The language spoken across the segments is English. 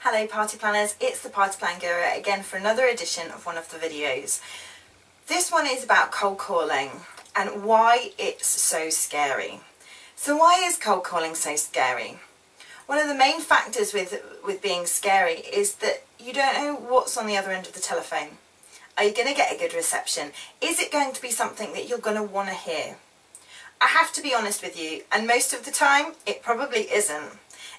Hello party planners, it's the Party Plan Guru again for another edition of one of the videos. This one is about cold calling and why it's so scary. So why is cold calling so scary? One of the main factors with being scary is that you don't know what's on the other end of the telephone. Are you going to get a good reception? Is it going to be something that you're going to want to hear? I have to be honest with you, and most of the time it probably isn't.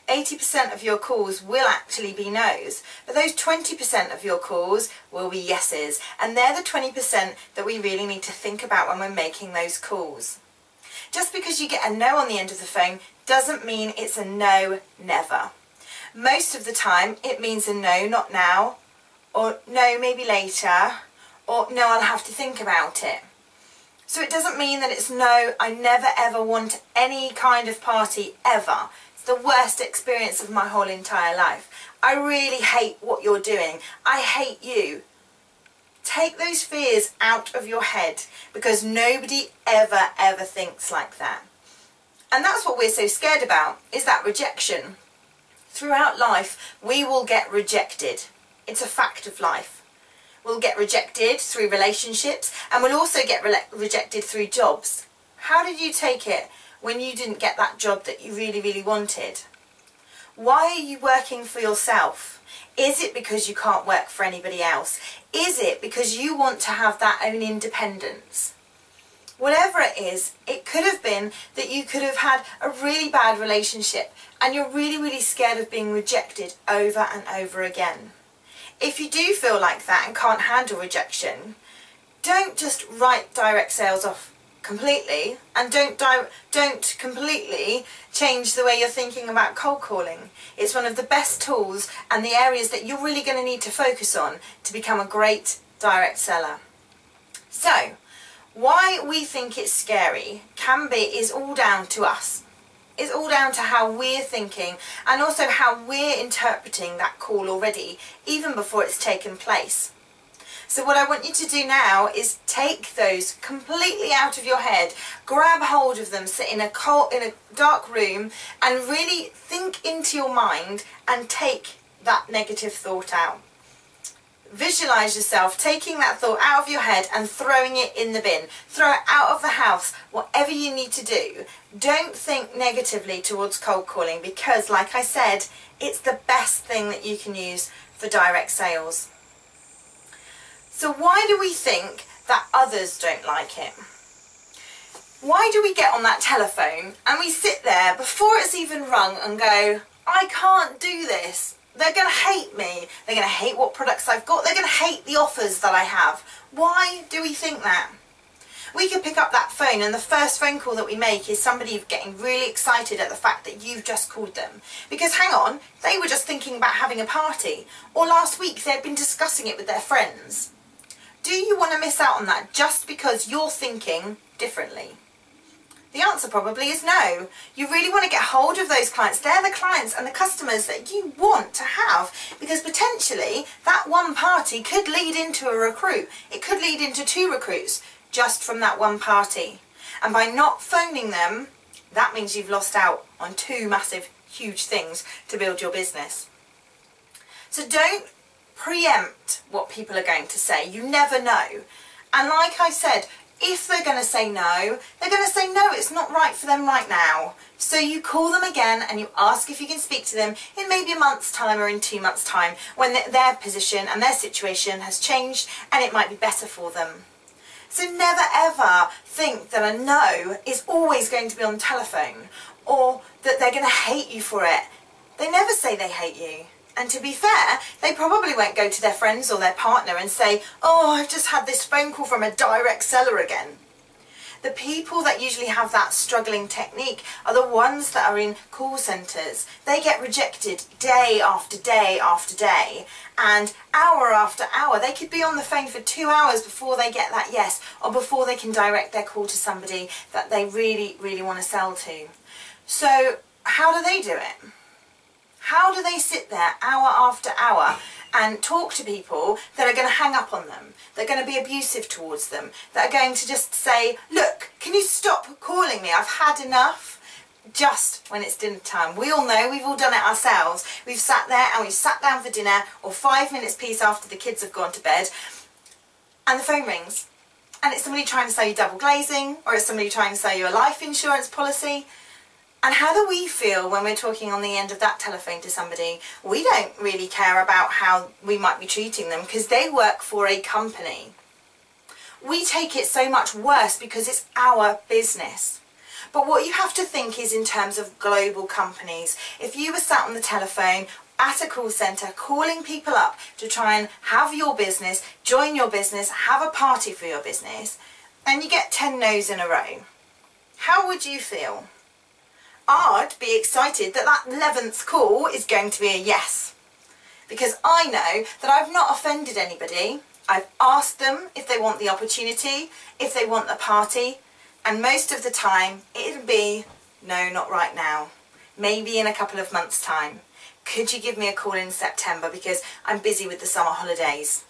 80% of your calls will actually be no's, but those 20% of your calls will be yeses, and they're the 20% that we really need to think about when we're making those calls. Just because you get a no on the end of the phone doesn't mean it's a no, never. Most of the time it means a no, not now, or no, maybe later, or no, I'll have to think about it. So it doesn't mean that it's no, I never ever want any kind of party ever. The worst experience of my whole entire life. I really hate what you're doing. I hate you. Take those fears out of your head, because nobody ever thinks like that. And that's what we're so scared about, is that rejection. Throughout life we will get rejected. It's a fact of life. We'll get rejected through relationships, and we'll also get rejected through jobs. How did you take it when you didn't get that job that you really wanted? Why are you working for yourself? Is it because you can't work for anybody else? Is it because you want to have that own independence? Whatever it is, it could have been that you could have had a really bad relationship and you're really scared of being rejected over and over again. If you do feel like that and can't handle rejection, don't just write direct sales off completely, and don't completely change the way you're thinking about cold calling. It's one of the best tools and the areas that you're really going to need to focus on to become a great direct seller. So why we think it's scary is all down to us. It's all down to how we're thinking and also how we're interpreting that call already, even before it's taken place. So what I want you to do now is take those completely out of your head, grab hold of them, sit in a dark room and really think into your mind and take that negative thought out. Visualize yourself taking that thought out of your head and throwing it in the bin. Throw it out of the house, whatever you need to do. Don't think negatively towards cold calling, because like I said, it's the best thing that you can use for direct sales. So why do we think that others don't like it? Why do we get on that telephone and we sit there before it's even rung and go, I can't do this. They're going to hate me. They're going to hate what products I've got. They're going to hate the offers that I have. Why do we think that? We could pick up that phone and the first phone call that we make is somebody getting really excited at the fact that you've just called them. Because hang on, they were just thinking about having a party. Or last week they'd been discussing it with their friends. Do you want to miss out on that just because you're thinking differently? The answer probably is no. You really want to get hold of those clients. They're the clients and the customers that you want to have, because potentially that one party could lead into a recruit. It could lead into 2 recruits just from that one party. And by not phoning them, that means you've lost out on 2 massive, huge things to build your business. So don't preempt what people are going to say. You never know. And like I said, if they're going to say no, they're going to say no, it's not right for them right now. So you call them again and you ask if you can speak to them in maybe a month's time or in 2 months' time, when their position and their situation has changed and it might be better for them. So never ever think that a no is always going to be on the telephone, or that they're going to hate you for it. They never say they hate you. And to be fair, they probably won't go to their friends or their partner and say, oh, I've just had this phone call from a direct seller again. The people that usually have that struggling technique are the ones that are in call centres. They get rejected day after day after day, and hour after hour. They could be on the phone for 2 hours before they get that yes, or before they can direct their call to somebody that they really want to sell to. So how do they do it? How do they sit there hour after hour and talk to people that are going to hang up on them, that are going to be abusive towards them, that are going to just say, look, can you stop calling me? I've had enough. just when it's dinner time. We all know, we've all done it ourselves. We've sat there and we've sat down for dinner, or 5 minutes piece after the kids have gone to bed, and the phone rings. And it's somebody trying to sell you double glazing, or it's somebody trying to sell you a life insurance policy. And how do we feel when we're talking on the end of that telephone to somebody? We don't really care about how we might be treating them because they work for a company. We take it so much worse because it's our business. But what you have to think is in terms of global companies. If you were sat on the telephone at a call centre calling people up to try and have your business, join your business, have a party for your business, and you get 10 no's in a row, how would you feel? I'd be excited that that 11th call is going to be a yes, because I know that I've not offended anybody. I've asked them if they want the opportunity, if they want the party, and most of the time it'll be, no, not right now, maybe in a couple of months' time. Could you give me a call in September because I'm busy with the summer holidays?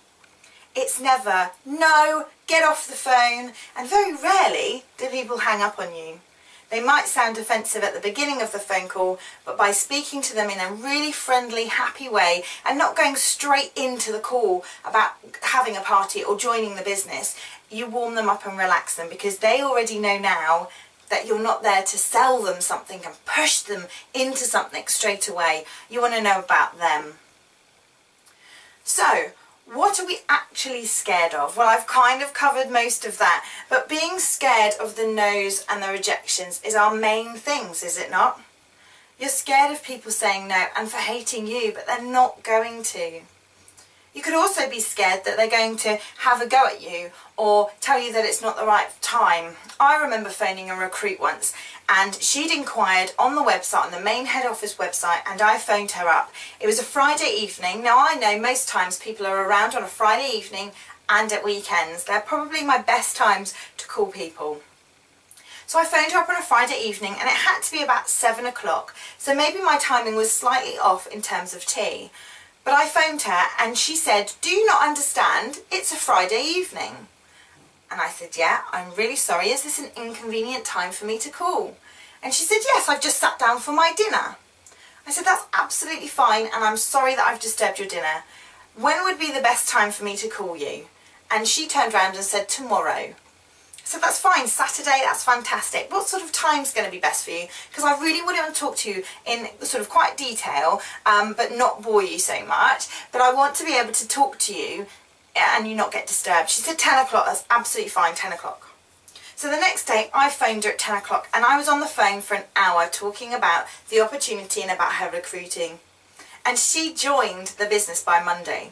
It's never, no, get off the phone, and very rarely do people hang up on you. They might sound offensive at the beginning of the phone call, but by speaking to them in a really friendly, happy way and not going straight into the call about having a party or joining the business, you warm them up and relax them because they already know now that you're not there to sell them something and push them into something straight away. You want to know about them. So, what are we actually scared of? Well, I've kind of covered most of that, but being scared of the no's and the rejections is our main things, is it not? You're scared of people saying no and for hating you, but they're not going to. You could also be scared that they're going to have a go at you or tell you that it's not the right time. I remember phoning a recruit once, and she'd inquired on the website, on the main head office website, and I phoned her up. It was a Friday evening. Now I know most times people are around on a Friday evening and at weekends. They're probably my best times to call people. So I phoned her up on a Friday evening, and it had to be about 7 o'clock. So maybe my timing was slightly off in terms of tea. But I phoned her and she said, "Do you not understand? It's a Friday evening." And I said, "Yeah, I'm really sorry. Is this an inconvenient time for me to call?" And she said, "Yes, I've just sat down for my dinner." I said, "That's absolutely fine, and I'm sorry that I've disturbed your dinner. When would be the best time for me to call you?" And she turned around and said, "Tomorrow." So that's fine, Saturday, that's fantastic. What sort of time's going to be best for you? Because I really want to talk to you in sort of quite detail, but not bore you so much. But I want to be able to talk to you and you not get disturbed. She said 10 o'clock, that's absolutely fine, 10 o'clock. So the next day I phoned her at 10 o'clock and I was on the phone for an hour talking about the opportunity and about her recruiting. And she joined the business by Monday.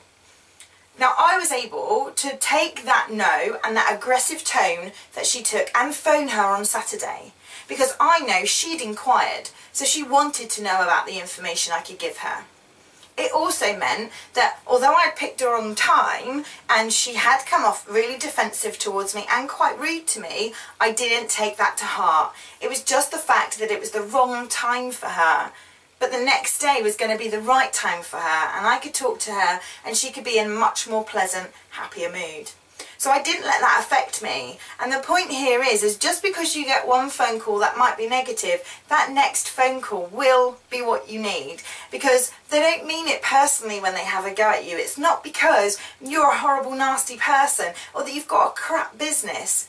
Now I was able to take that no and that aggressive tone that she took and phone her on Saturday because I know she'd inquired, so she wanted to know about the information I could give her. It also meant that although I'd picked the wrong time and she had come off really defensive towards me and quite rude to me, I didn't take that to heart. It was just the fact that it was the wrong time for her. But the next day was going to be the right time for her, and I could talk to her and she could be in a much more pleasant, happier mood. So I didn't let that affect me. And the point here is just because you get one phone call that might be negative, that next phone call will be what you need. Because they don't mean it personally when they have a go at you. It's not because you're a horrible, nasty person or that you've got a crap business.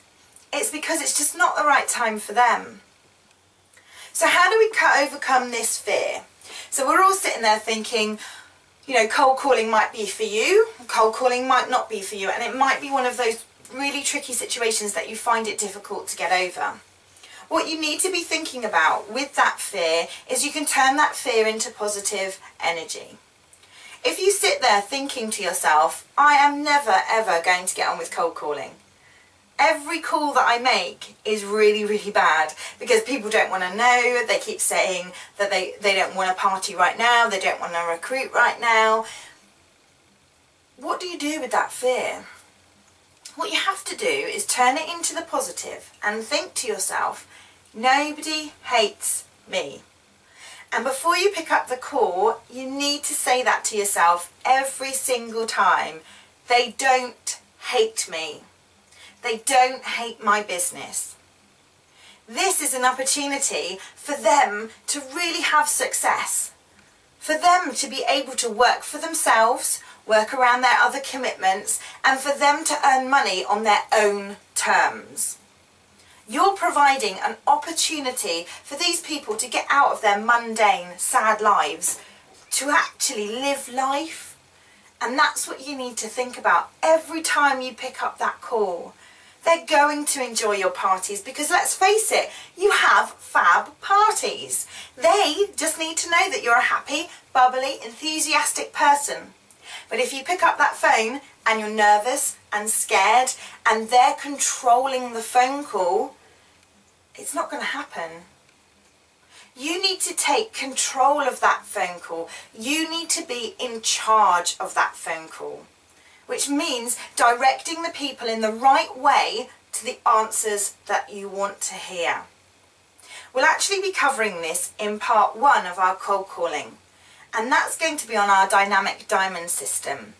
It's because it's just not the right time for them. So how do we overcome this fear? So we're all sitting there thinking, you know, cold calling might be for you, cold calling might not be for you, and it might be one of those really tricky situations that you find it difficult to get over. What you need to be thinking about with that fear is you can turn that fear into positive energy. If you sit there thinking to yourself, I am never ever going to get on with cold calling. Every call that I make is really, really bad because people don't want to know. They keep saying that they don't want a party right now. They don't want to recruit right now. What do you do with that fear? What you have to do is turn it into the positive and think to yourself, nobody hates me. And before you pick up the call, you need to say that to yourself every single time. They don't hate me. They don't hate my business. This is an opportunity for them to really have success, for them to be able to work for themselves, work around their other commitments, and for them to earn money on their own terms. You're providing an opportunity for these people to get out of their mundane, sad lives, to actually live life. And that's what you need to think about every time you pick up that call. They're going to enjoy your parties because, let's face it, you have fab parties. They just need to know that you're a happy, bubbly, enthusiastic person. But if you pick up that phone and you're nervous and scared and they're controlling the phone call, it's not going to happen. You need to take control of that phone call. You need to be in charge of that phone call, which means directing the people in the right way to the answers that you want to hear. We'll actually be covering this in part 1 of our cold calling, and that's going to be on our dynamic diamond system.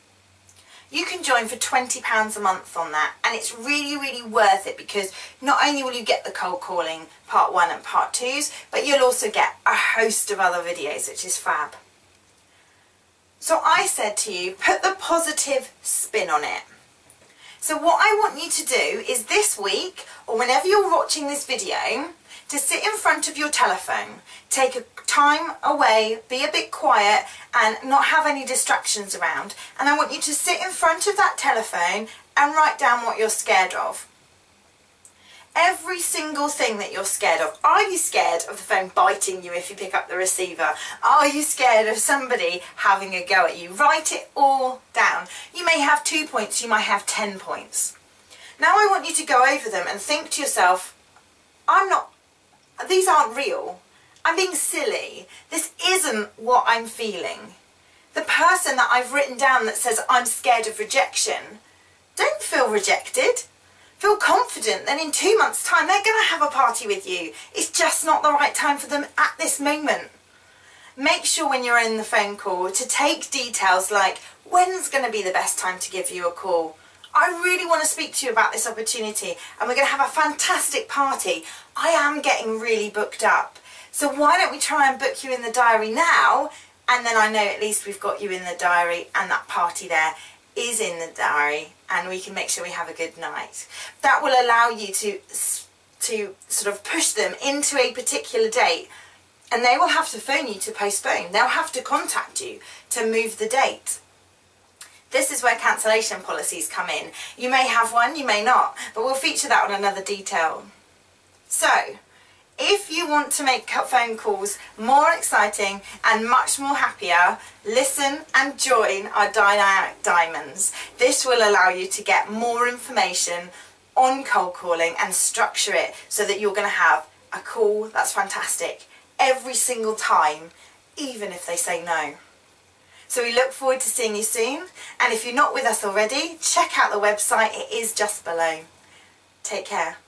You can join for £20 a month on that, and it's really, really worth it because not only will you get the cold calling part 1 and part 2s, but you'll also get a host of other videos, which is fab. So I said to you, put the positive spin on it. So what I want you to do is this week, or whenever you're watching this video, to sit in front of your telephone, take a time away, be a bit quiet and not have any distractions around, and I want you to sit in front of that telephone and write down what you're scared of. Every single thing that you're scared of. Are you scared of the phone biting you if you pick up the receiver? Are you scared of somebody having a go at you? Write it all down. You may have 2 points, you might have 10 points. Now I want you to go over them and think to yourself, these aren't real. I'm being silly. This isn't what I'm feeling. The person that I've written down that says I'm scared of rejection, don't feel rejected. Feel confident that in 2 months' time they're going to have a party with you. It's just not the right time for them at this moment. Make sure when you're in the phone call to take details like, when's going to be the best time to give you a call? I really want to speak to you about this opportunity and we're going to have a fantastic party. I am getting really booked up. So why don't we try and book you in the diary now, and then I know at least we've got you in the diary and that party there is in the diary and we can make sure we have a good night. That will allow you to sort of push them into a particular date, and they will have to phone you to postpone. They'll have to contact you to move the date. This is where cancellation policies come in. You may have one, you may not, but we'll feature that on another detail. So, if you want to make phone calls more exciting and much more happier, listen and join our Dynamic Diamonds. This will allow you to get more information on cold calling and structure it so that you're going to have a call that's fantastic every single time, even if they say no. So we look forward to seeing you soon, and if you're not with us already, check out the website, it is just below. Take care.